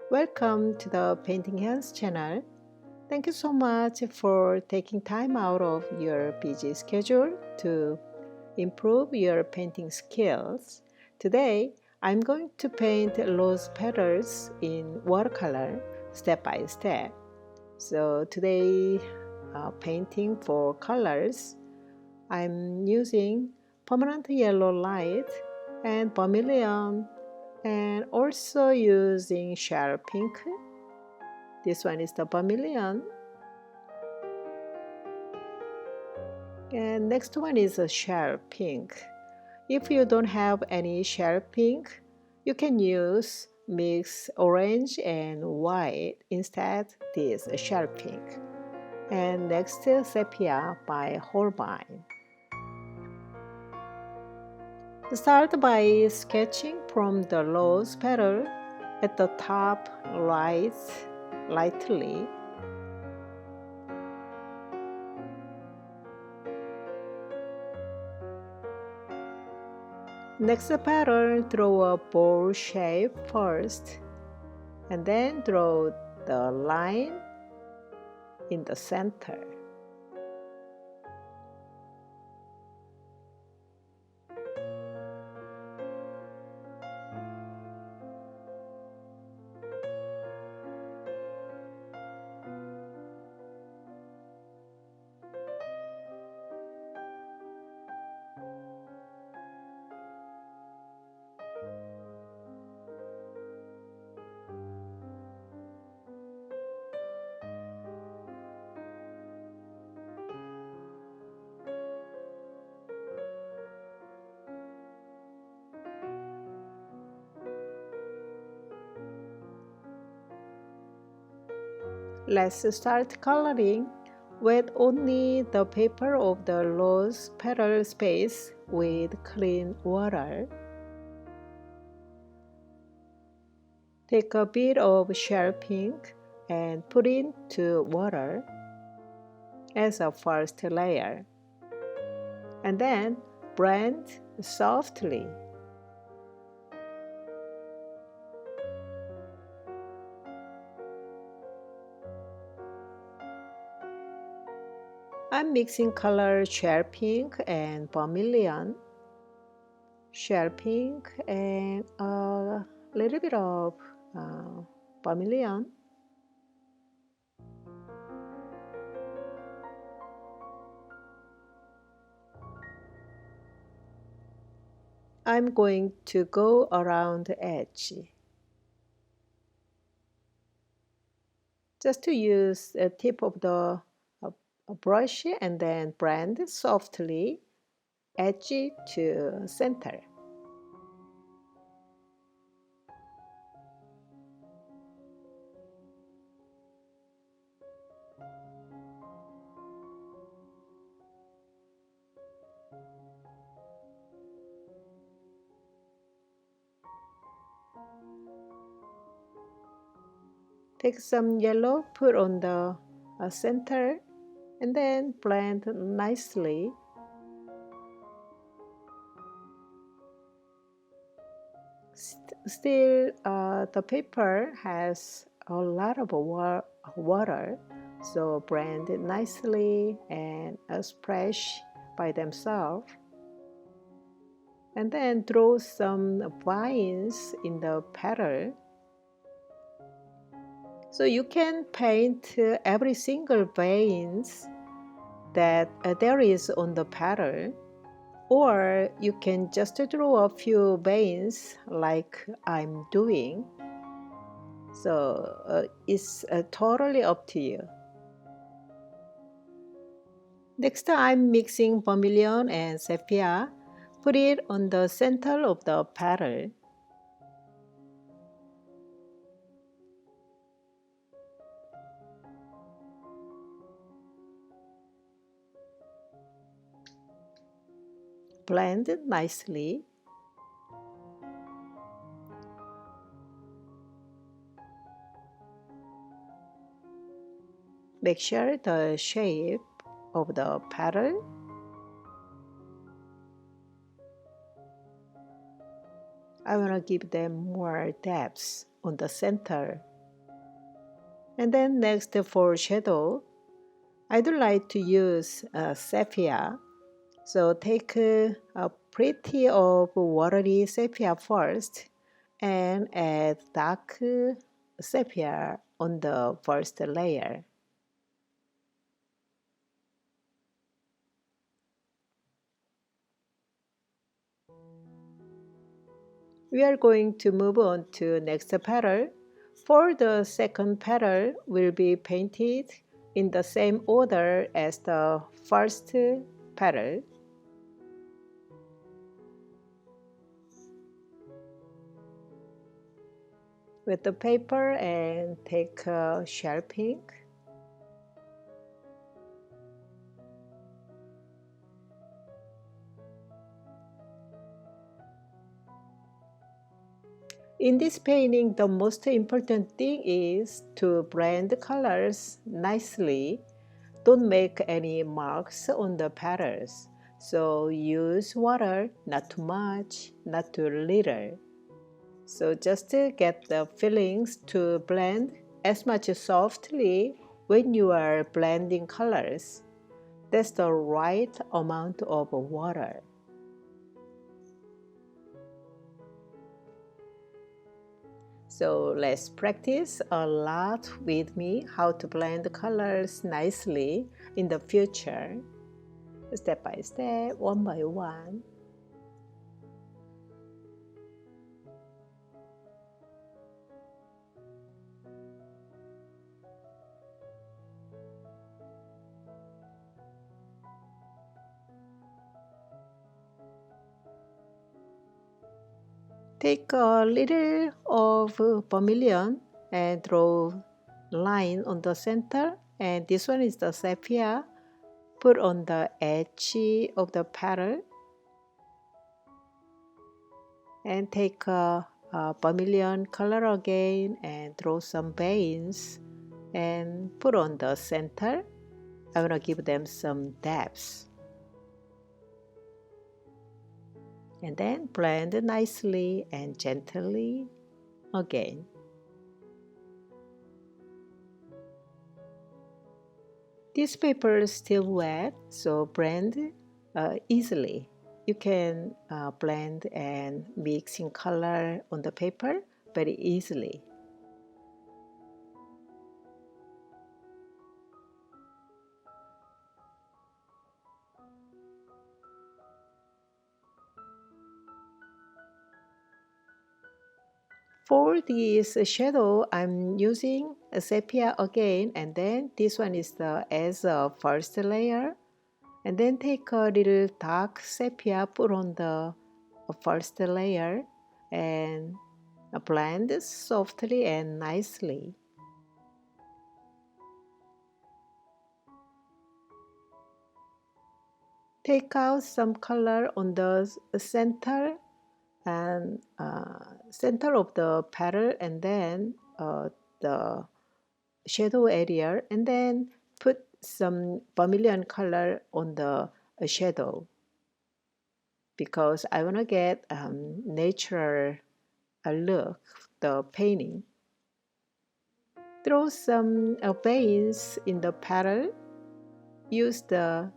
Welcome to the Painting Hands channel. Thank you so much for taking time out of your busy schedule to improve your painting skills. Today, I'm going to paint rose petals in watercolor step by step. So today, painting for colors, I'm using permanent yellow light and vermilion and also using shell pink. This one is the vermilion. And next one is a shell pink. If you don't have any shell pink, you can use mix orange and white instead this shell pink. And next Sepia by Holbein. Start by sketching from the rose petal at the top right lightly. Next petal, draw a bowl shape first, and then draw the line in the center. Let's start coloring. Wet only the paper of the rose petal space with clean water. Take a bit of shell pink and put into water as a first layer, and then blend softly. I'm mixing color shell pink and vermilion, shell pink and a little bit of vermilion. I'm going to go around the edge. Just to use the tip of the brush and then blend softly edge to center. Take some yellow, put on the center, and then blend nicely. Still, the paper has a lot of water, so blend it nicely and splash by themselves. And then draw some vines in the petal. So you can paint every single veins that there is on the petal, or you can just draw a few veins like I'm doing. So it's totally up to you. Next, I'm mixing vermilion and sepia. Put it on the center of the petal. Blend it nicely. Make sure the shape of the petal. I want to give them more depth on the center And then next for shadow, I do like to use sepia. So take a pretty of watery sepia first and add dark sepia on the first layer. We are going to move on to next petal. For the second petal will be painted in the same order as the first petal. With the paper and take a shell pink. In this painting, the most important thing is to blend the colors nicely. Don't make any marks on the petals. So use water, not too much, not too little. So just to get the fillings to blend as much softly when you are blending colors. That's the right amount of water. So let's practice a lot with me how to blend the colors nicely in the future, step by step, one by one. Take a little of vermilion and draw line on the center, and this one is the sepia. Put on the edge of the petal and take a vermilion color again and draw some veins and put on the center. I want to give them some depth. And then blend nicely and gently again. This paper is still wet, so blend easily. You can blend and mix in color on the paper very easily. For this shadow, I'm using a sepia again, and then this one is the as a first layer. And then take a little dark sepia, put on the first layer, and blend softly and nicely. Take out some color on the center and center of the petal, and then the shadow area, and then put some vermilion color on the shadow because I want to get natural look the painting. Draw some veins in the petal. Use the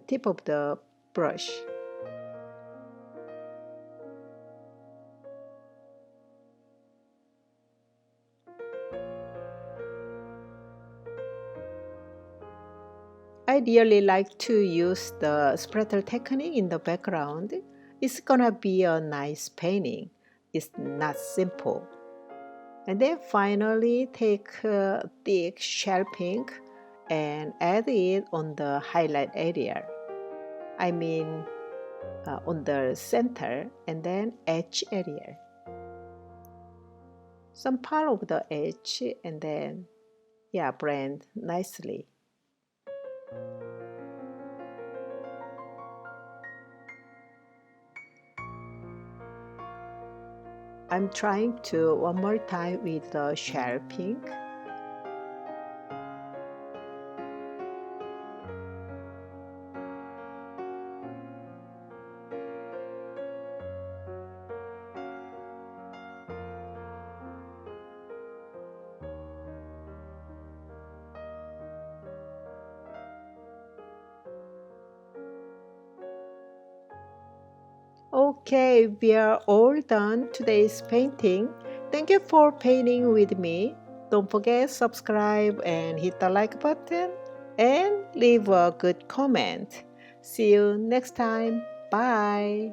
tip of the brush. I really like to use the splatter technique in the background. It's gonna be a nice painting. It's not simple. And then finally take thick shell pink and add it on the highlight area. I mean on the center and then edge area. Some part of the edge and then blend nicely. I'm trying to one more time with the shell pink. Okay, we are all done today's painting. Thank you for painting with me. Don't forget subscribe and hit the like button and leave a good comment. See you next time. Bye.